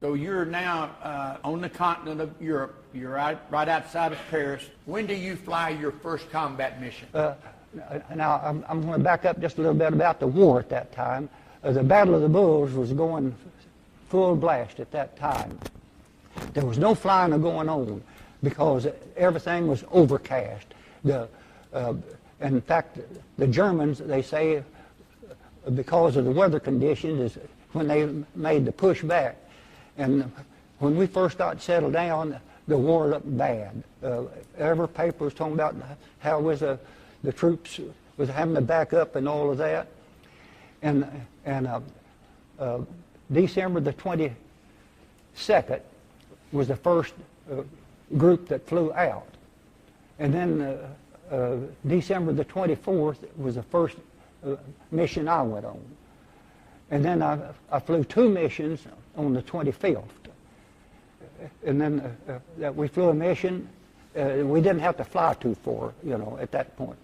So you're now on the continent of Europe. You're right outside of Paris. When do you fly your first combat mission? Now, I'm going to back up just a little bit about the war at that time. The Battle of the Bulge was going full blast at that time. There was no flying going on because everything was overcast. In fact, the Germans, they say, because of the weather conditions, is when they made the push back. And when we first got settled down, the war looked bad. Every paper was talking about how the troops was having to back up and all of that. And December the 22nd was the first group that flew out. And then December the 24th was the first mission I went on. And then I flew 2 missions on the 25th. And then we flew a mission. We didn't have to fly too far, at that point.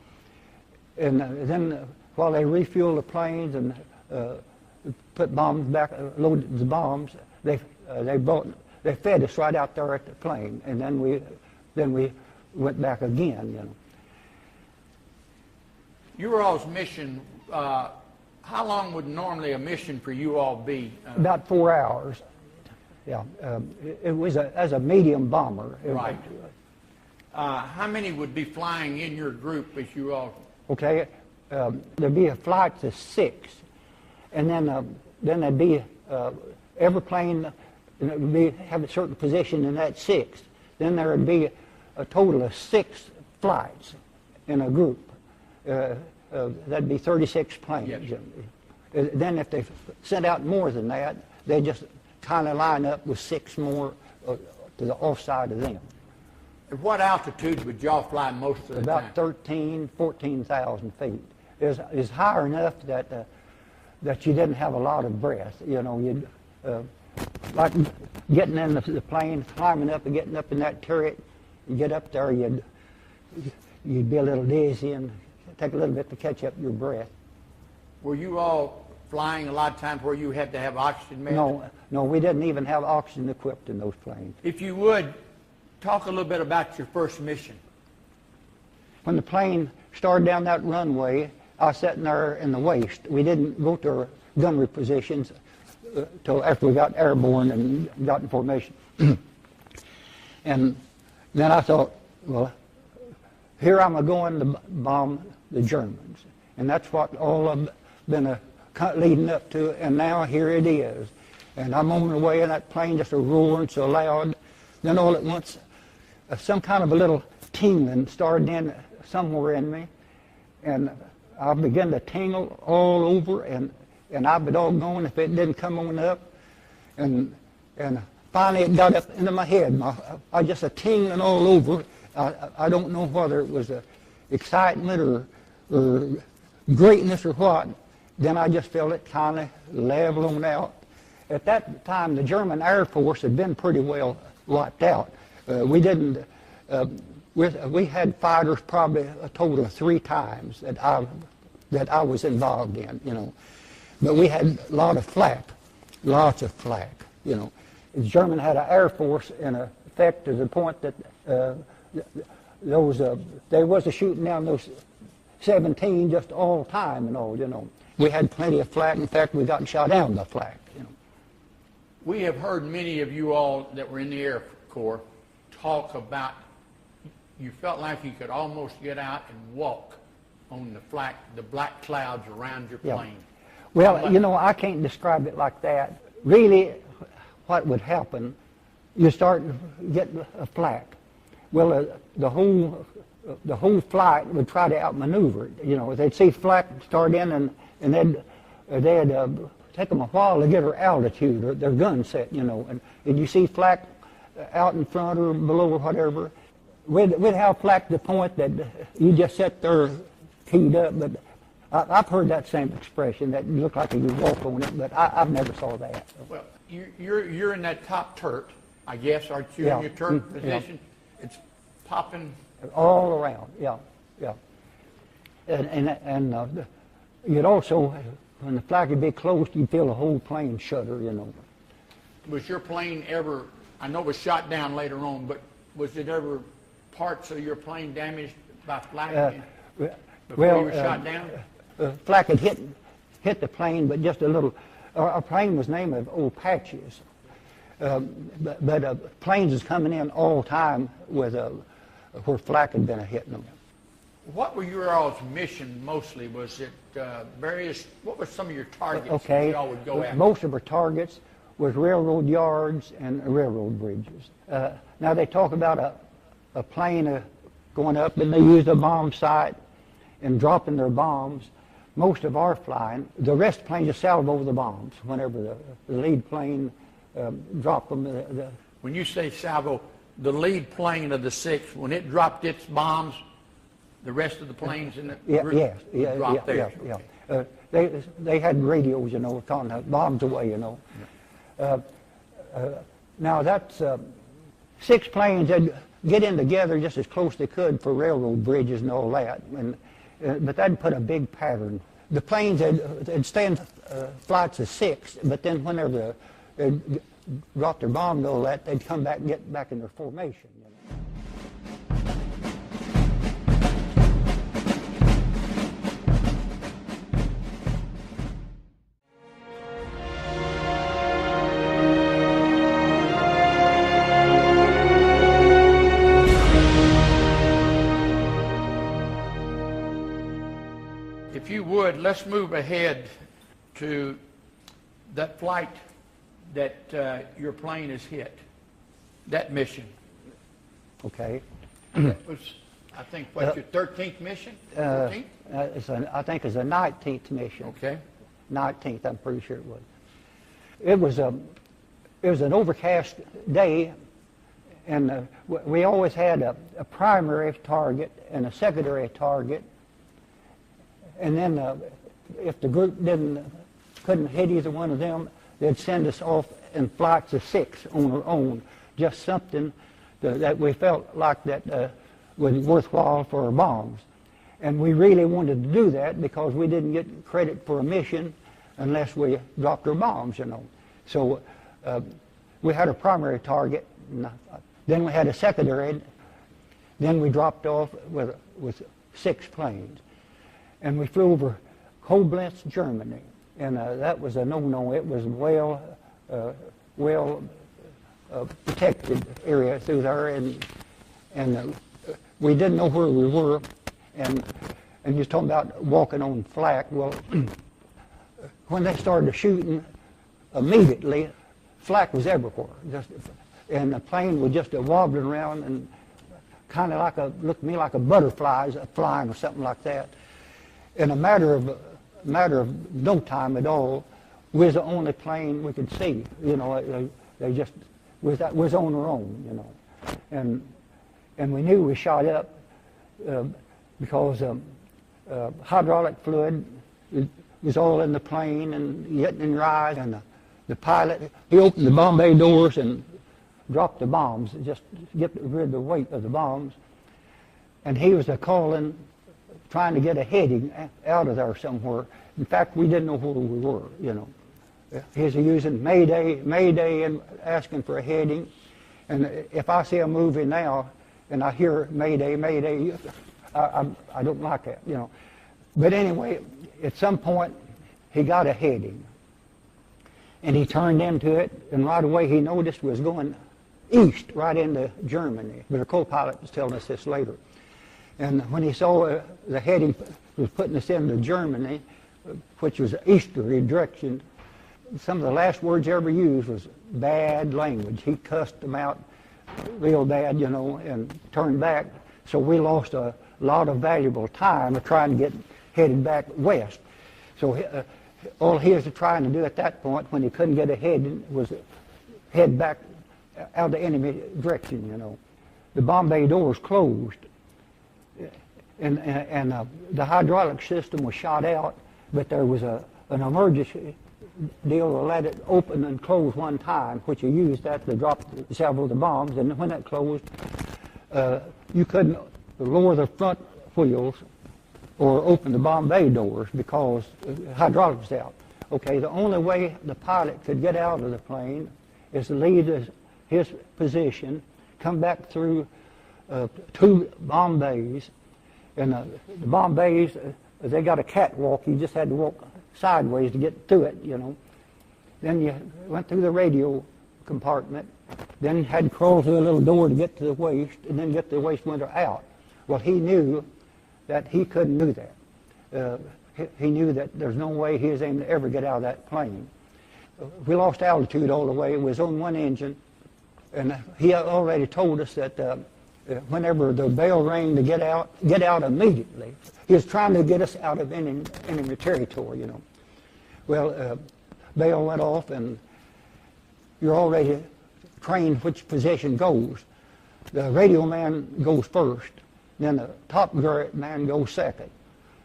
And then while they refueled the planes and put bombs back, loaded the bombs, they fed us right out there at the plane. And then we went back again, Your all's mission, how long would normally a mission for you all be? About 4 hours. Yeah, it was as a medium bomber. Right. How many would be flying in your group as you all? Okay, there'd be a flight to 6, and then there'd be every plane would have a certain position in that 6. Then there would be a total of 6 flights in a group. That'd be 36 planes. Yes. Then if they sent out more than that, they just kind of line up with 6 more to the offside of them. At what altitude would y'all fly most of the About time? 13,000, 14,000 feet. It's higher enough that you didn't have a lot of breath. You'd like getting in the plane, climbing up and getting up in that turret. You get up there, you'd be a little dizzy and take a little bit to catch up your breath. Were you all flying a lot of times where you had to have oxygen management? No, we didn't even have oxygen equipped in those planes. If you would, talk a little bit about your first mission. When the plane started down that runway, I was sitting there in the waist. We didn't go to our gunnery positions till after we got airborne and got in formation. And then I thought, well, here I'm going to bomb the Germans. And that's what all I've been leading up to, and now here it is. And I'm on my way in that plane, just a roaring so loud. Then all at once, some kind of a little tingling started in somewhere in me, and I began to tingle all over, and I'd be doggone if it didn't come on up. And finally it got up into my head. I just a tingling all over. I don't know whether it was excitement or greatness or what. Then I just felt it kind of level on out. At that time, the German Air Force had been pretty well wiped out. We had fighters probably a total of 3 times that I was involved in, But we had a lot of flak, lots of flak, The German had an Air Force in effect to the point that they was a shooting down those 17 just all the time and all, We had plenty of flak. In fact, we got shot down by flak, We have heard many of you all that were in the Air Corps talk about you felt like you could almost get out and walk on the black clouds around your plane. Well, I can't describe it like that. Really, what would happen, you start getting a flak. Well, the whole flight would try to outmaneuver it. They'd see flak start in, and they'd take them a while to get her altitude or their gun set, And you see flak out in front or below or whatever. We'd have flak to the point that you just sit there keyed up. But I've heard that same expression, that you look like you walk on it, but I've never saw that. Well, you're in that top turret, I guess, aren't you, in your turret position? Yeah. It's popping all around, yeah. And you'd also, when the flak would be close, you'd feel the whole plane shudder, Was your plane ever, I know it was shot down later on, but was it ever parts of your plane damaged by flak before you were shot down? Flak had hit the plane, but just a little. Our plane was named of old Patches. But planes was coming in all the time with where flak had been hitting them. What were your all's mission mostly? Was it what were some of your targets Okay, that y'all would go after? most of our targets was railroad yards and railroad bridges. Now they talk about a plane going up, and they used a bomb site and dropping their bombs. Most of our flying, the rest of the plane just sailed over the bombs whenever the lead plane dropped them. When you say salvo, the lead plane of the 6, when it dropped its bombs, the rest of the planes in the group dropped theirs. They had radios, you know, calling the bombs away, you know. Now that's 6 planes that get in together just as close as they could for railroad bridges and all that, but that'd put a big pattern. The planes they'd stay in flights of 6, but then whenever they'd drop their bomb and all that, they'd come back and get back in their formation. You know. If you would, let's move ahead to that flight that your plane has hit, that mission. Okay. That was, I think, what, your 13th mission? 14th? I think it's a 19th mission. Okay. 19th, I'm pretty sure it was. It was an overcast day, and we always had a primary target and a secondary target. And then if the group couldn't hit either one of them, they'd send us off in flights of 6 on our own, just something that we felt like that was worthwhile for our bombs. And we really wanted to do that because we didn't get credit for a mission unless we dropped our bombs, you know. So we had a primary target, then we had a secondary, then we dropped off with 6 planes. And we flew over Koblenz, Germany, and that was a no-no. It was well protected area through there, and we didn't know where we were. And you're talking about walking on flak. Well, when they started shooting, immediately, flak was everywhere, and the plane was just wobbling around and kind of looked to me like a butterfly flying or something like that. In a matter of no time at all, we was the only plane we could see. You know, they just was on their own. You know, and we knew we shot up because hydraulic fluid was all in the plane and getting in your eyes. And the pilot, he opened the bomb bay doors and dropped the bombs just to get rid of the weight of the bombs. And he was trying to get a heading out of there somewhere. In fact, we didn't know where we were, you know. He was using Mayday, and asking for a heading. And if I see a movie now and I hear Mayday, Mayday, I don't like that, you know. But anyway, at some point, he got a heading. And he turned into it, and right away he noticed we was going east, right into Germany. But the co-pilot was telling us this later. And when he saw the heading was putting us into Germany, which was an easterly direction, some of the last words he ever used was bad language. He cussed them out real bad, you know, and turned back. So we lost a lot of valuable time of trying to get headed back west. So all he was trying to do at that point, when he couldn't get a heading, was head back out the enemy direction, you know. The bomb bay doors closed. And the hydraulic system was shot out, but there was an emergency deal to let it open and close one time, which you used that to drop several of the bombs. And when that closed, you couldn't lower the front wheels or open the bomb bay doors because hydraulics was out. Okay, the only way the pilot could get out of the plane is to leave his position, come back through 2 bomb bays, and the bomb bays, they got a catwalk. You just had to walk sideways to get through it, you know. Then you went through the radio compartment, then had to crawl through a little door to get to the waste, and then get the waste window out. Well, he knew that he couldn't do that. He knew that there's no way he was able to ever get out of that plane. We lost altitude all the way. It was on one engine, and he already told us that whenever the bell rang to get out immediately. He was trying to get us out of enemy territory, you know. Well, bell went off, and you're already trained which position goes. The radio man goes first, then the top man goes second,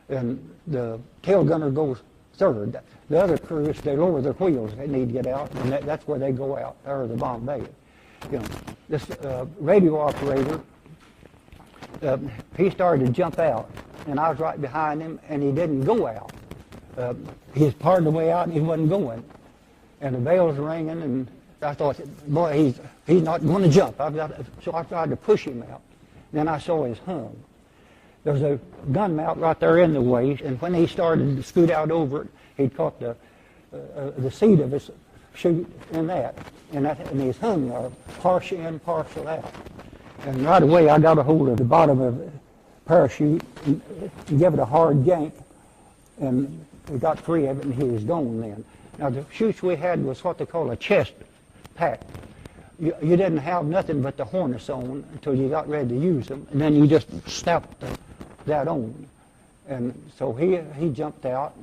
and the tail gunner goes third. The other crews, they lower their wheels. They need to get out, and that's where they go out, or the bomb bay. You know, this radio operator, he started to jump out, and I was right behind him, and he didn't go out. He was part of the way out, and he wasn't going. And the bell's ringing, and I thought, boy, he's not going to jump. So I tried to push him out. Then I saw his hum. There was a gun mount right there in the waist, and when he started to scoot out over it, he'd caught the seat of his chute in that, and he's hung there, partial in, partial out. And right away I got a hold of the bottom of the parachute and gave it a hard yank, and we got free of it, and he was gone then. Now the chutes we had was what they call a chest pack. You didn't have nothing but the harness on until you got ready to use them, and then you just snapped that on. And so he jumped out,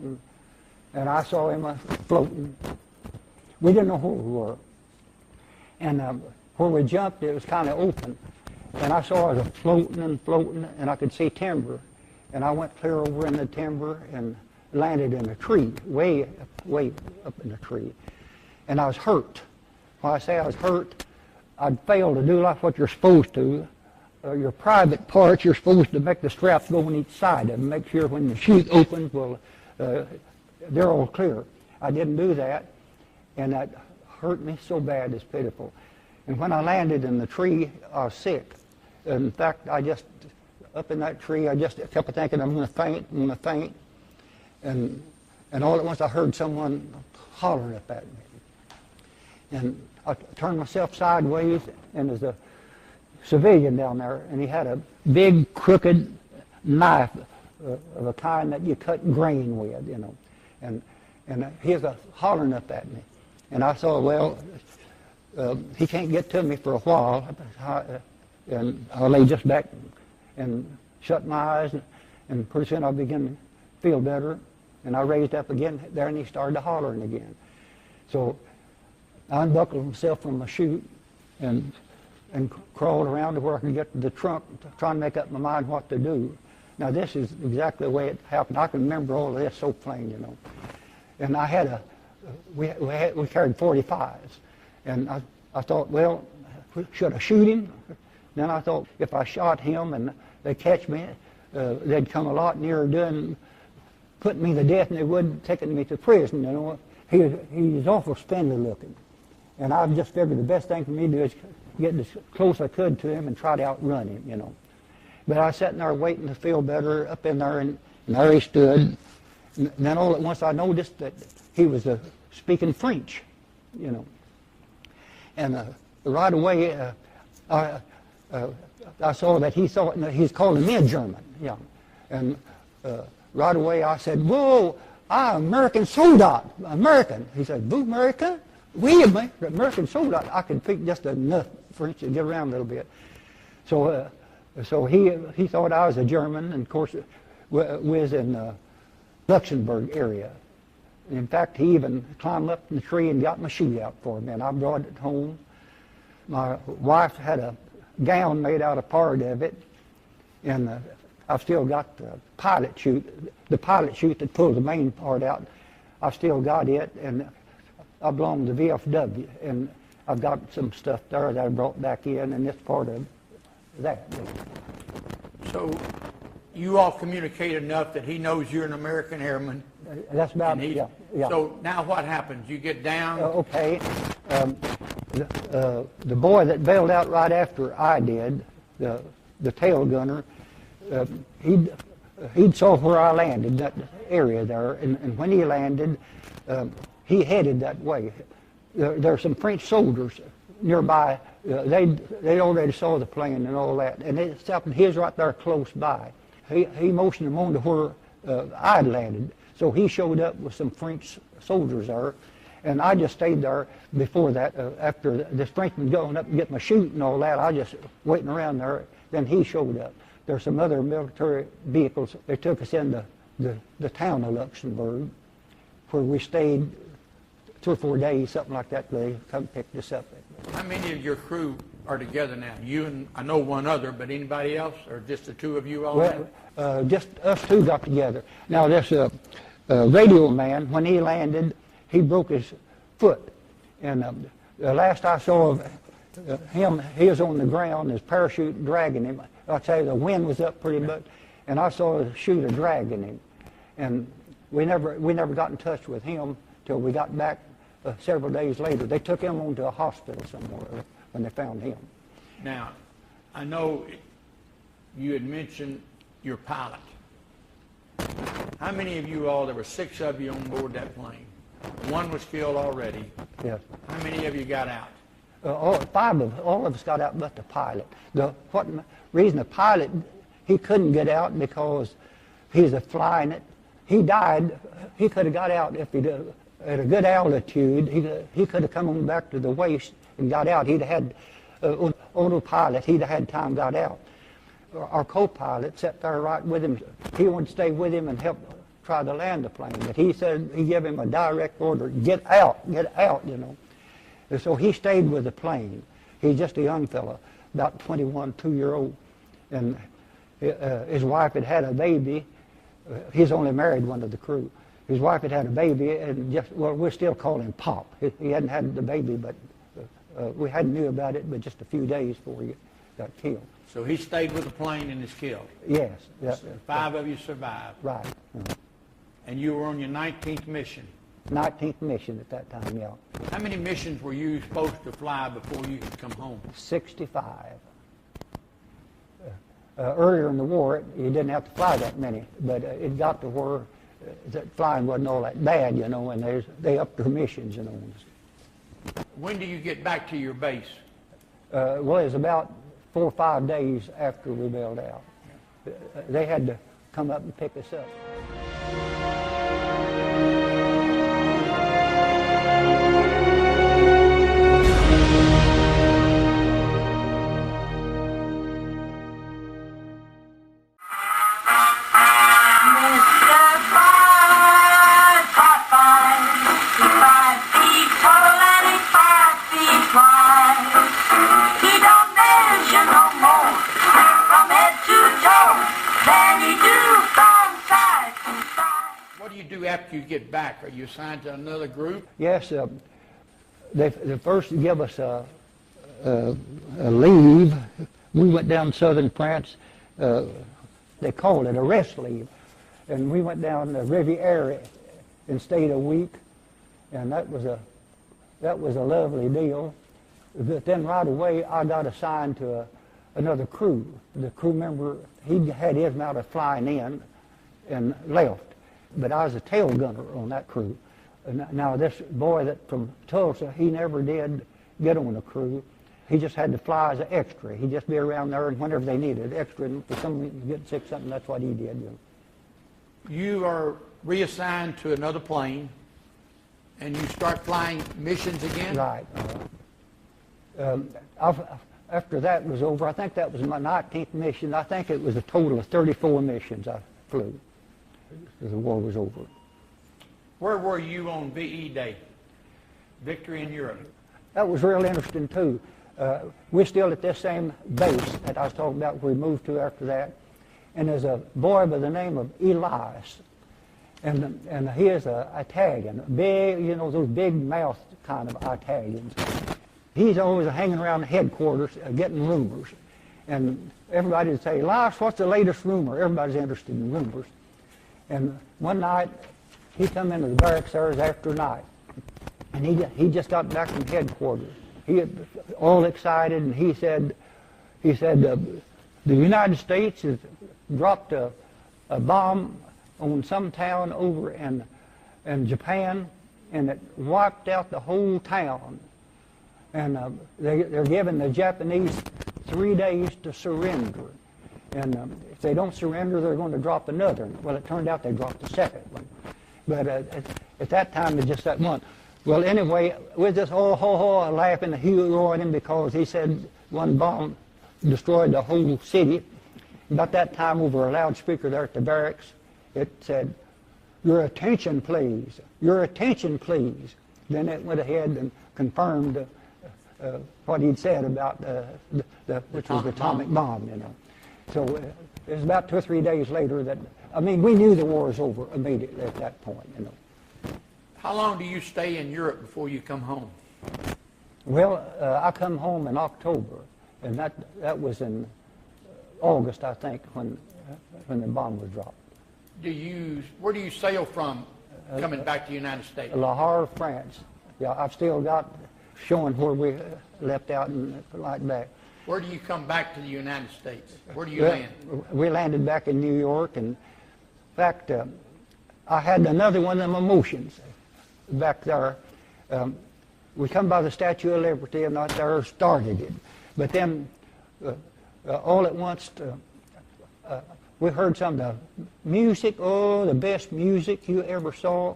and I saw him floating. We didn't know where we were. And where we jumped, it was kind of open. And I saw it floating and floating, and I could see timber. And I went clear over in the timber and landed in a tree, way up in the tree. And I was hurt. When I say I was hurt, I'd failed to do like what you're supposed to. Your private parts, you're supposed to make the straps go on each side and make sure when the chute opens, well, they're all clear. I didn't do that, and that hurt me so bad, it's pitiful. And when I landed in the tree, I was sick. In fact, up in that tree, I just kept thinking, I'm going to faint, I'm going to faint. And all at once I heard someone hollering up at me. And I turned myself sideways, and there's a civilian down there, and he had a big crooked knife of a kind that you cut grain with, you know. And he was hollering up at me. And I thought, well, he can't get to me for a while. And I lay just back and shut my eyes, and pretty soon I began to feel better. And I raised up again there, and he started hollering again. So I unbuckled myself from my chute and crawled around to where I could get to the trunk, trying to make up my mind what to do. Now this is exactly the way it happened. I can remember all of this so plain, you know. And I had we carried 45s, and I thought, well, should I shoot him? Then I thought, if I shot him and they catch me, they'd come a lot nearer putting me to death, and they wouldn't taking me to prison. You know, he was awful spindly looking, and I just figured the best thing for me to do is get as close as I could to him and try to outrun him, you know. But I was sitting there waiting to feel better up in there, and there he stood. And then all at once I noticed that he was speaking French, you know. And right away I saw that he thought he's calling me a German, yeah. And right away I said, "Whoa, I'm American soldat, American." He said, "Vous American? Oui, American soldat." I could speak just enough French to get around a little bit. So he thought I was a German, and of course was in Luxembourg area. In fact, he even climbed up in the tree and got my shoe out for me, and I brought it home. My wife had a gown made out of part of it, and I've still got the pilot chute that pulls the main part out. I've still got it, and I belong to VFW, and I've got some stuff there that I brought back in, and it's part of that. So you all communicate enough that he knows you're an American airman? That's about it, yeah. So now what happens? You get down? Okay. The boy that bailed out right after I did, the tail gunner, he'd saw where I landed, that area there, and when he landed, he headed that way. There are some French soldiers nearby. They already saw the plane and all that, and they stopped. He was right there close by. He motioned them on to where I'd landed, so he showed up with some French soldiers there, and I just stayed there before that. After the Frenchman going up and getting my chute and all that, I just waiting around there. Then he showed up. There's some other military vehicles. They took us in the town of Luxembourg, where we stayed 2 or 4 days, something like that. They come pick us up. How many of your crew are together now? You and I know one other, but anybody else, or just the two of you all? Well, just us two got together. Now this radio man, when he landed, he broke his foot, and the last I saw of him, he was on the ground, his parachute dragging him. I'll tell you, the wind was up pretty much, and I saw the shooter dragging him, and we never got in touch with him till we got back several days later. They took him on to a hospital somewhere when they found him. Now, I know you had mentioned your pilot. How many of you all, there were 6 of you on board that plane. 1 was killed already. Yes. How many of you got out? All of us got out but the pilot. What reason the pilot, he couldn't get out because he's flying it. He died. He could have got out if he did, at a good altitude. He could have come on back to the waist and got out. He'd had autopilot. He'd have had time got out. Our co-pilot sat there right with him. He wanted to stay with him and help try to land the plane, but he said he gave him a direct order: get out, you know. And so he stayed with the plane. He's just a young fellow, about 21, 2-year-old, and his wife had had a baby. He's only married one of the crew. His wife had had a baby, and we still call him Pop. He hadn't had the baby, but we hadn't knew about it, but just a few days before he got killed. So he stayed with the plane and is killed? Yes. So 5 of you survived? Right. And you were on your 19th mission? 19th mission at that time, yeah. How many missions were you supposed to fly before you could come home? 65. Earlier in the war, you didn't have to fly that many, but it got to where that flying wasn't all that bad, you know, and they upped their missions, you know. When do you get back to your base? Well, it was about 4 or 5 days after we bailed out. They had to come up and pick us up. After you get back, are you assigned to another group? Yes, they first give us a leave. We went down southern France. They called it a rest leave, and we went down the Riviera and stayed a week, and that was a lovely deal. But then right away, I got assigned to another crew. The crew member, he had his amount of flying in and left. But I was a tail gunner on that crew. Now this boy from Tulsa, he never did get on the crew. He just had to fly as an extra. He'd just be around there, and whenever they needed extra, and if someone get sick or something, that's what he did. You know. You are reassigned to another plane, and you start flying missions again? Right. After that was over, I think that was my 19th mission. I think it was a total of 34 missions I flew. The war was over. Where were you on VE Day? Victory in Europe. That was real interesting too. We're still at this same base that I was talking about where we moved to after that. And there's a boy by the name of Elias. And he is an Italian, big, you know, those big mouth kind of Italians. He's always hanging around the headquarters getting rumors. And everybody would say, Elias, what's the latest rumor? Everybody's interested in rumors. And one night, he come into the barracks there after night, and he just got back from headquarters. he all excited, and he said, the United States has dropped a bomb on some town over in Japan, and it wiped out the whole town. And they're giving the Japanese 3 days to surrender. And if they don't surrender, they're going to drop another. Well, it turned out they dropped the second one. But at that time, it's just that one. Well, anyway, we're just all laughing and hurrahing him because he said one bomb destroyed the whole city. About that time, over a loudspeaker there at the barracks, it said, "Your attention, please. Your attention, please." Then it went ahead and confirmed what he'd said about which was the atomic bomb, you know. So it was about 2 or 3 days later that, I mean, we knew the war was over immediately at that point, you know. How long do you stay in Europe before you come home? Well, I come home in October, and that was in August, I think, when the bomb was dropped. Where do you sail from coming back to the United States? La Havre, France. Yeah, I've still got showing where we left out and like that. Where do you come back to the United States? Where do you land? We landed back in New York, and in fact, I had another one of them emotions back there. We come by the Statue of Liberty, and that there started it. But then, all at once, we heard some of the music, the best music you ever saw,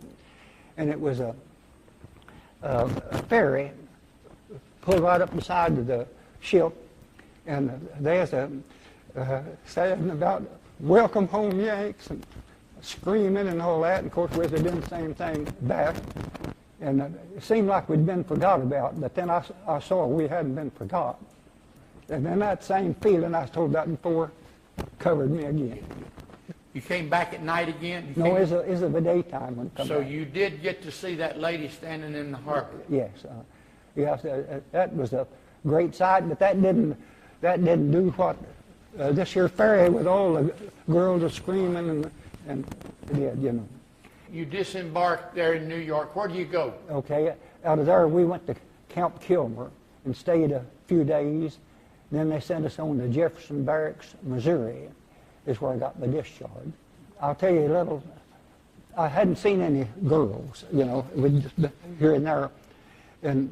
and it was a ferry pulled right up beside of the ship, and there's a saying about "Welcome home, Yanks," and screaming and all that. And of course, we were doing the same thing back, and it seemed like we'd been forgot about. But then I saw we hadn't been forgot, and then that same feeling I was told about before covered me again. You came back at night again? No, it's a daytime when come So back. you did get to see that lady standing in the harbor? Yes, yes, that was a great sight, but that didn't do what this here ferry with all the girls are screaming and it did, you know. You disembarked there in New York. Where do you go? Okay, out of there we went to Camp Kilmer and stayed a few days. Then they sent us on to Jefferson Barracks, Missouri, is where I got my discharge. I'll tell you a little. I hadn't seen any girls, you know, we'd just been here and there, and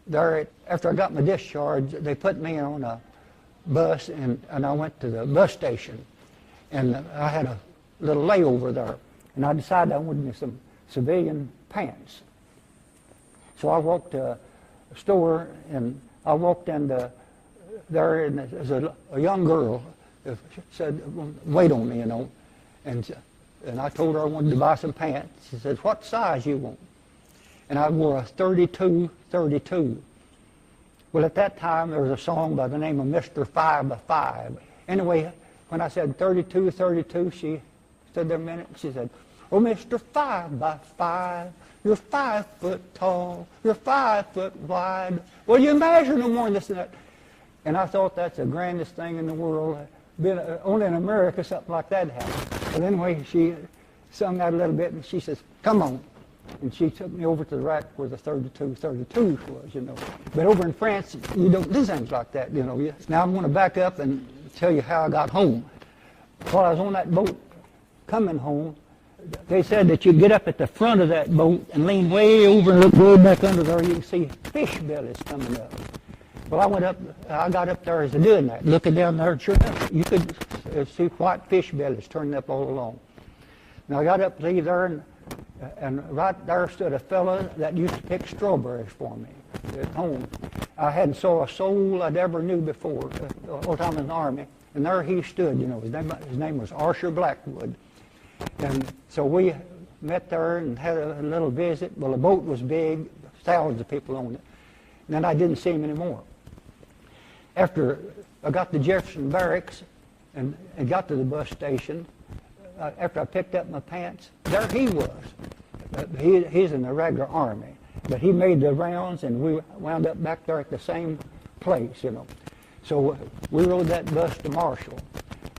there, after I got my discharge, they put me on a bus, and I went to the bus station, and I had a little layover there, and I decided I wanted me some civilian pants. So I walked to a store, and I walked into there, and there's a young girl said, "Wait on me, you know," and I told her I wanted to buy some pants. She said, "What size you want?" And I wore a 32. Well, at that time, there was a song by the name of Mr. 5 by 5. Anyway, when I said 32, she stood there a minute, and she said, "Oh, Mr. 5 by 5, you're 5 foot tall, you're 5 foot wide. Well, you measure no more than this and that." And I thought that's the grandest thing in the world. Only in America something like that happened. But anyway, she sung that a little bit, and she says, "Come on." And she took me over to the rack where the 32 was, you know. But over in France, you don't do things like that, you know. Now I'm going to back up and tell you how I got home. While I was on that boat coming home, they said that you get up at the front of that boat and lean way over and look way back under there. You can see fish bellies coming up. Well, I got up there as I doing that, looking down there, sure enough, you could see white fish bellies turning up all along. Now I got up to leave there, and right there stood a fellow that used to pick strawberries for me at home. I hadn't saw a soul I'd ever knew before, all the time in the Army, and there he stood, you know, his name was Archer Blackwood. And so we met there and had a little visit. Well, the boat was big, thousands of people on it, and then I didn't see him anymore. After I got to Jefferson Barracks and got to the bus station, after I picked up my pants, there he was. He's in the regular Army, but he made the rounds, and we wound up back there at the same place, you know. So we rode that bus to Marshall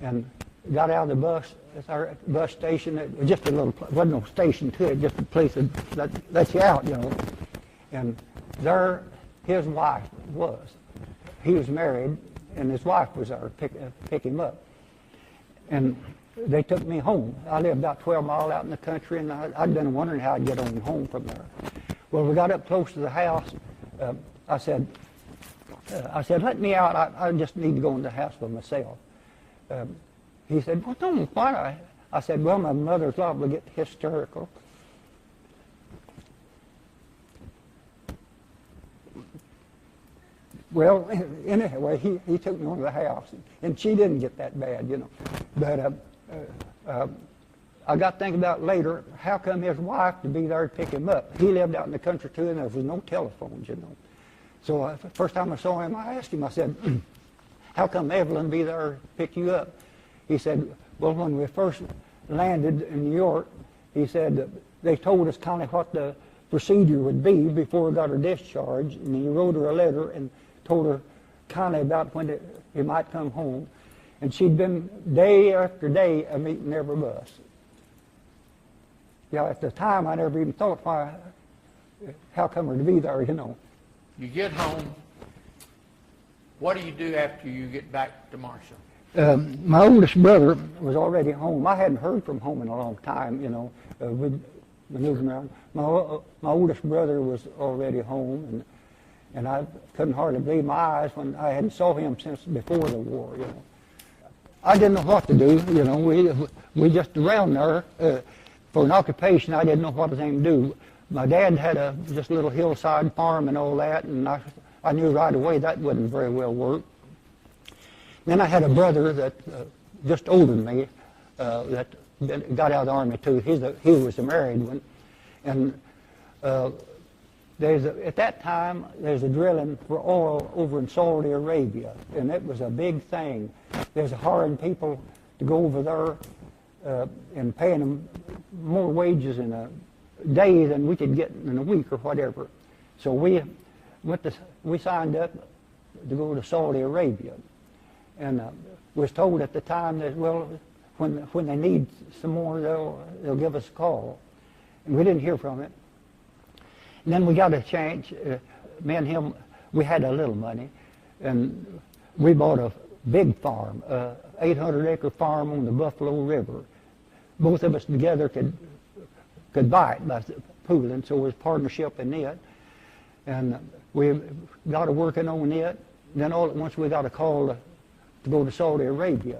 and got out of the bus at our bus station. It was just a little, wasn't no station to it, just a place that lets you out, you know. And there his wife was. He was married, and his wife was there to pick him up. And they took me home. I lived about 12 miles out in the country, and I'd been wondering how I'd get on home from there. Well, we got up close to the house. I said, let me out. I just need to go in the house by myself. He said, well, don't, why? I said, well, my mother's liable to get hysterical. Well, anyway, he took me into the house, and she didn't get that bad, you know. But I got to think about later, how come his wife to be there to pick him up? He lived out in the country too, and there was no telephones, you know. So first time I saw him, I asked him, I said, how come Evelyn be there to pick you up? He said, well, when we first landed in New York, he said, they told us kind of what the procedure would be before we got her discharged, and he wrote her a letter and told her kind of about when he might come home. And she'd been day after day a meeting every bus. Yeah, at the time I never even thought, why, how come her to be there, you know. You get home. What do you do after you get back to Marshall? My oldest brother was already home. I hadn't heard from home in a long time, you know. We'd been moving around. My oldest brother was already home, and I couldn't hardly believe my eyes when I hadn't saw him since before the war, you know. I didn't know what to do, you know. We just around there. For an occupation, I didn't know what to do. My dad had just a little hillside farm and all that, and I knew right away that wouldn't very well work. Then I had a brother that just older than me that got out of the Army too. He was a married one, and at that time there's a drilling for oil over in Saudi Arabia, and it was a big thing. There's hiring people to go over there and paying them more wages in a day than we could get in a week or whatever. So we signed up to go to Saudi Arabia, and was told at the time that, well, when they need some more, they'll give us a call. And we didn't hear from it. And then we got a chance. Me and him, we had a little money, and we bought a big farm, 800-acre farm on the Buffalo River. Both of us together could buy it by pooling, so it was partnership in it. And we got to working on it. Then all at once we got a call to go to Saudi Arabia.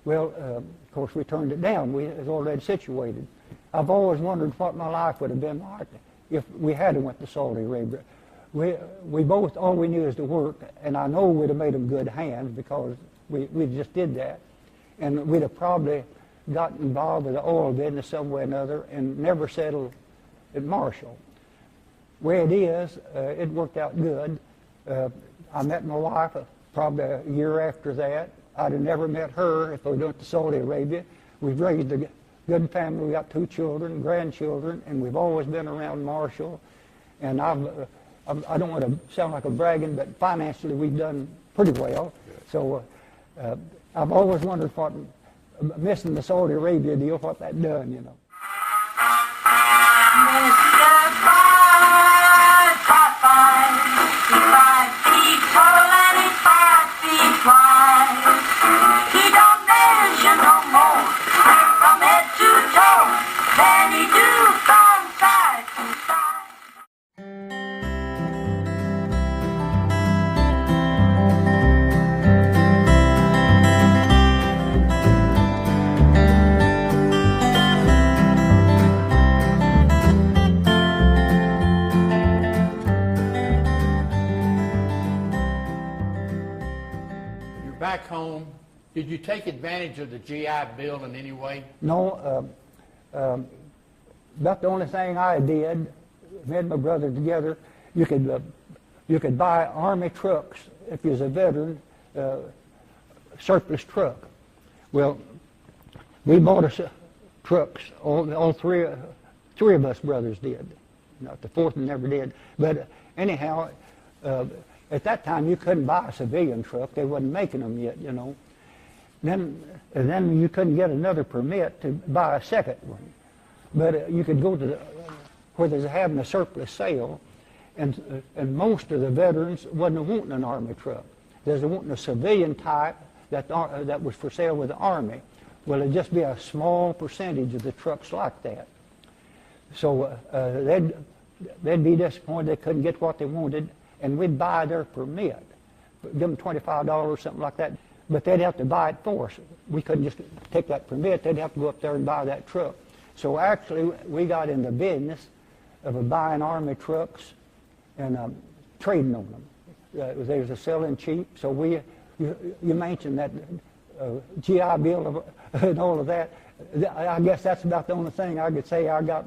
Well, of course, we turned it down. We was already situated. I've always wondered what my life would have been like if we had went to Saudi Arabia. We both, all we knew is to work, and I know we'd have made them good hands because we just did that. And we'd have probably got involved with the oil business some way or another and never settled at Marshall. Where it is, it worked out good. I met my wife probably a year after that. I'd have never met her if I went to Saudi Arabia. We've raised a good family. We got 2 children, grandchildren, and we've always been around Marshall. And I don't want to sound like a bragging, but financially we've done pretty well. So I've always wondered what missing the Saudi Arabia deal, what that done, you know. Back home, did you take advantage of the GI Bill in any way? No, about the only thing I did, me and my brother together, you could buy Army trucks if you was a veteran, surplus truck. Well, we bought us trucks. All three of us brothers did. Not the fourth one never did. But anyhow. At that time, you couldn't buy a civilian truck. They wasn't making them yet, you know. Then you couldn't get another permit to buy a second one. But you could go to where they're having a surplus sale, And most of the veterans wasn't wanting an Army truck. They was wanting a civilian type that was for sale with the Army. Well, it'd just be a small percentage of the trucks like that. So they'd be disappointed they couldn't get what they wanted, and we'd buy their permit, give them $25 or something like that, but they'd have to buy it for us. We couldn't just take that permit. They'd have to go up there and buy that truck. So actually, we got in the business of buying Army trucks and trading on them. They was selling cheap. So you mentioned that GI Bill and all of that. I guess that's about the only thing I could say I got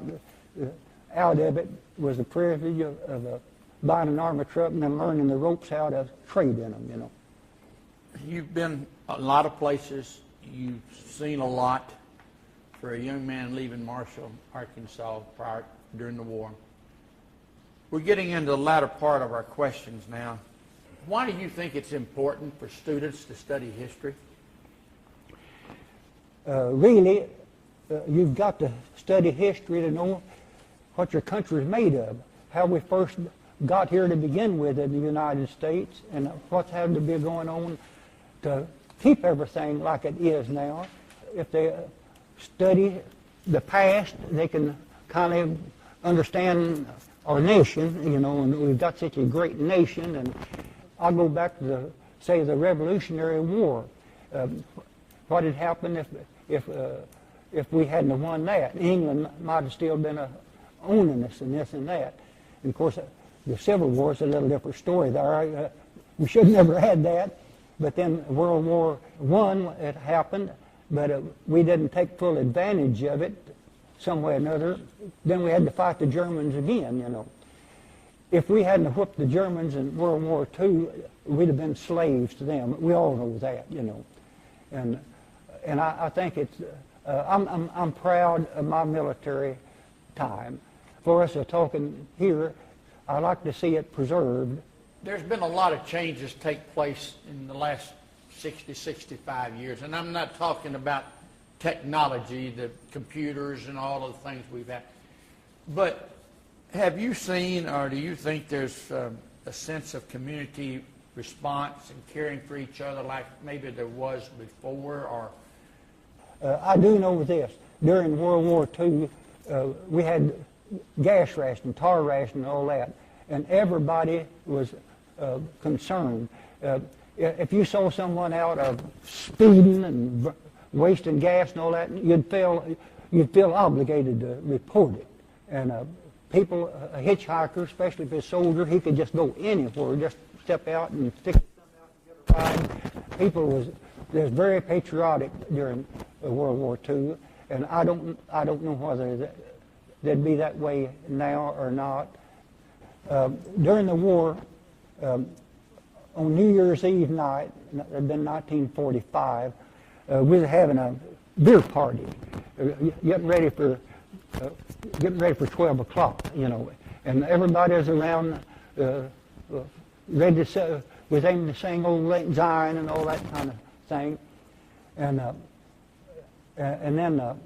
out of it was the privilege of buying an Army truck and then learning the ropes how to trade in them, you know. You've been a lot of places. You've seen a lot for a young man leaving Marshall, Arkansas during the war. We're getting into the latter part of our questions now. Why do you think it's important for students to study history? Really, you've got to study history to know what your country is made of, how we first got here to begin with in the United States, and what's had to be going on to keep everything like it is now. If they study the past, they can kind of understand our nation, you know, and we've got such a great nation. And I'll go back to the Revolutionary War. What had happened if we hadn't won that? England might have still been owning us and this and that. And of course, the Civil War is a little different story there. We should have never had that. But then World War I, it happened, but we didn't take full advantage of it some way or another. Then we had to fight the Germans again, you know. If we hadn't whooped the Germans in World War II, we'd have been slaves to them. We all know that, you know. And I think it's, I'm proud of my military time. For us talking here, I like to see it preserved. There's been a lot of changes take place in the last 60, 65 years, and I'm not talking about technology, the computers and all of the things we've had. But have you seen, or do you think there's a sense of community response and caring for each other like maybe there was before? Or I do know this. During World War II, we had gas ration, tar ration, and all that, and everybody was concerned. If you saw someone out speeding and wasting gas and all that, you'd feel obligated to report it. And people, a hitchhiker, especially if it's a soldier, he could just go anywhere, just step out and stick his thumb out and get a ride. People was very patriotic during World War II, and I don't know whether they'd be that way now or not. During the war, on New Year's Eve night, it had been 1945, we were having a beer party, getting ready for 12 o'clock, you know, and everybody was around, ready to was aiming to sing "Old Lang Syne" and all that kind of thing, and then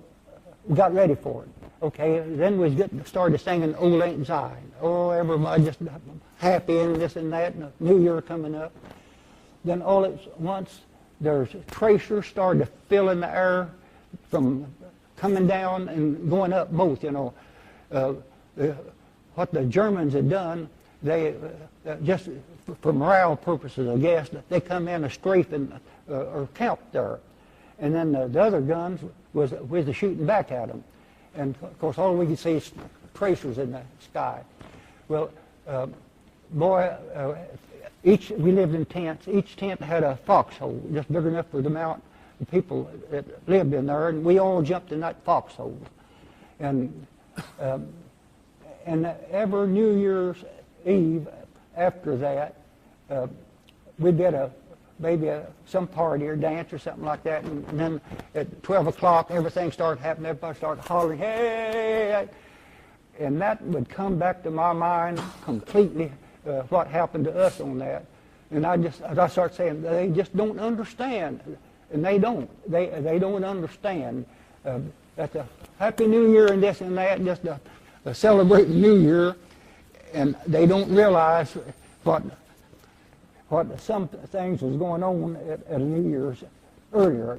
we got ready for it. Okay, then we started singing "Old Lang Syne." Oh, everybody just happy and this and that, and the New Year coming up. Then all at once, there's tracers started to fill in the air from coming down and going up both, you know. What the Germans had done, they, just for morale purposes, I guess, they come in a strafe or camped there. And then the other guns was shooting back at them. And of course, all we could see is tracers in the sky. Well, we lived in tents. Each tent had a foxhole, just big enough for the amount of people that lived in there, and we all jumped in that foxhole. And every New Year's Eve after that, we did maybe some party or dance or something like that, and then at 12 o'clock, everything started happening. Everybody started hollering, "Hey!" And that would come back to my mind completely, what happened to us on that. And I start saying, they just don't understand. And they don't. They don't understand. That's a Happy New Year and this and that, just a celebrating New Year. and they don't realize what some things was going on at New Year's earlier.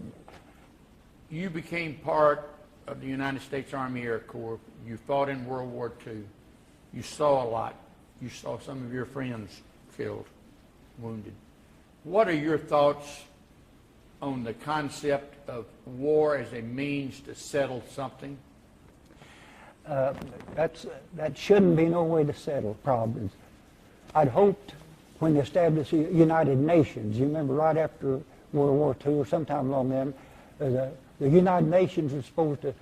You became part of the United States Army Air Corps. You fought in World War II. You saw a lot. You saw some of your friends killed, wounded. What are your thoughts on the concept of war as a means to settle something? That shouldn't be no way to settle problems. I'd hoped when they established the United Nations, you remember right after World War II or sometime along then, the United Nations was supposed to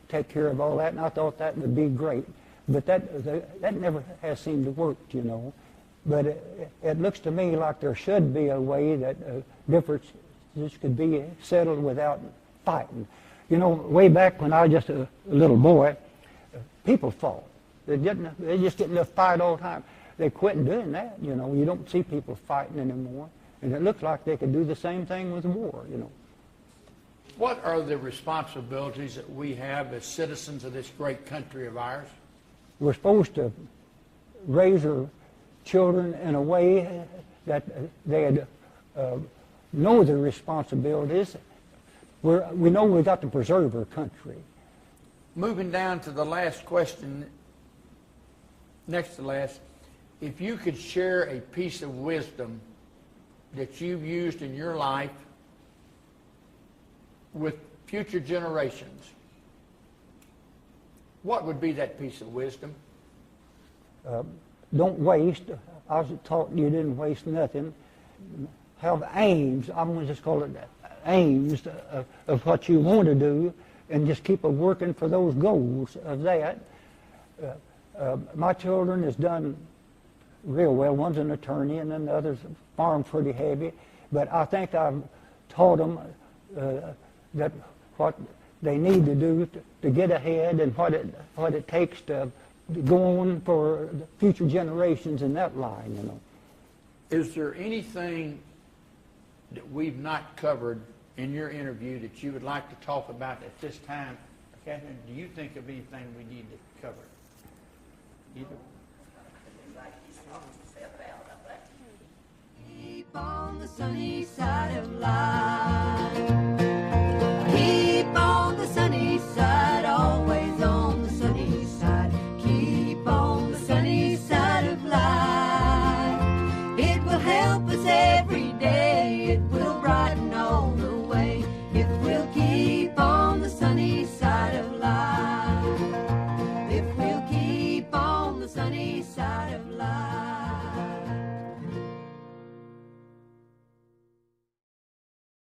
take care of all that, and I thought that would be great. But that never has seemed to work, you know. But it looks to me like there should be a way that differences could be settled without fighting. You know, way back when I was just a little boy, people fought. They just didn't fight all the time. They quit doing that, you know. You don't see people fighting anymore. And it looks like they could do the same thing with war, you know. What are the responsibilities that we have as citizens of this great country of ours? We're supposed to raise our children in a way that they know their responsibilities. We know we've got to preserve our country. Moving down to the last question, next to last, if you could share a piece of wisdom that you've used in your life with future generations, what would be that piece of wisdom? Don't waste. I was taught you didn't waste nothing. Have aims. I'm going to just call it aims of what you want to do, and just keep working for those goals of that. My children has done real well. One's an attorney, and then the other's farm pretty heavy. But I think I've taught them that what they need to do to get ahead, and what it takes to go on for the future generations in that line, you know. Is there anything that we've not covered in your interview that you would like to talk about at this time? Catherine, do you think of anything we need to cover? Either? Keep on the sunny side of life.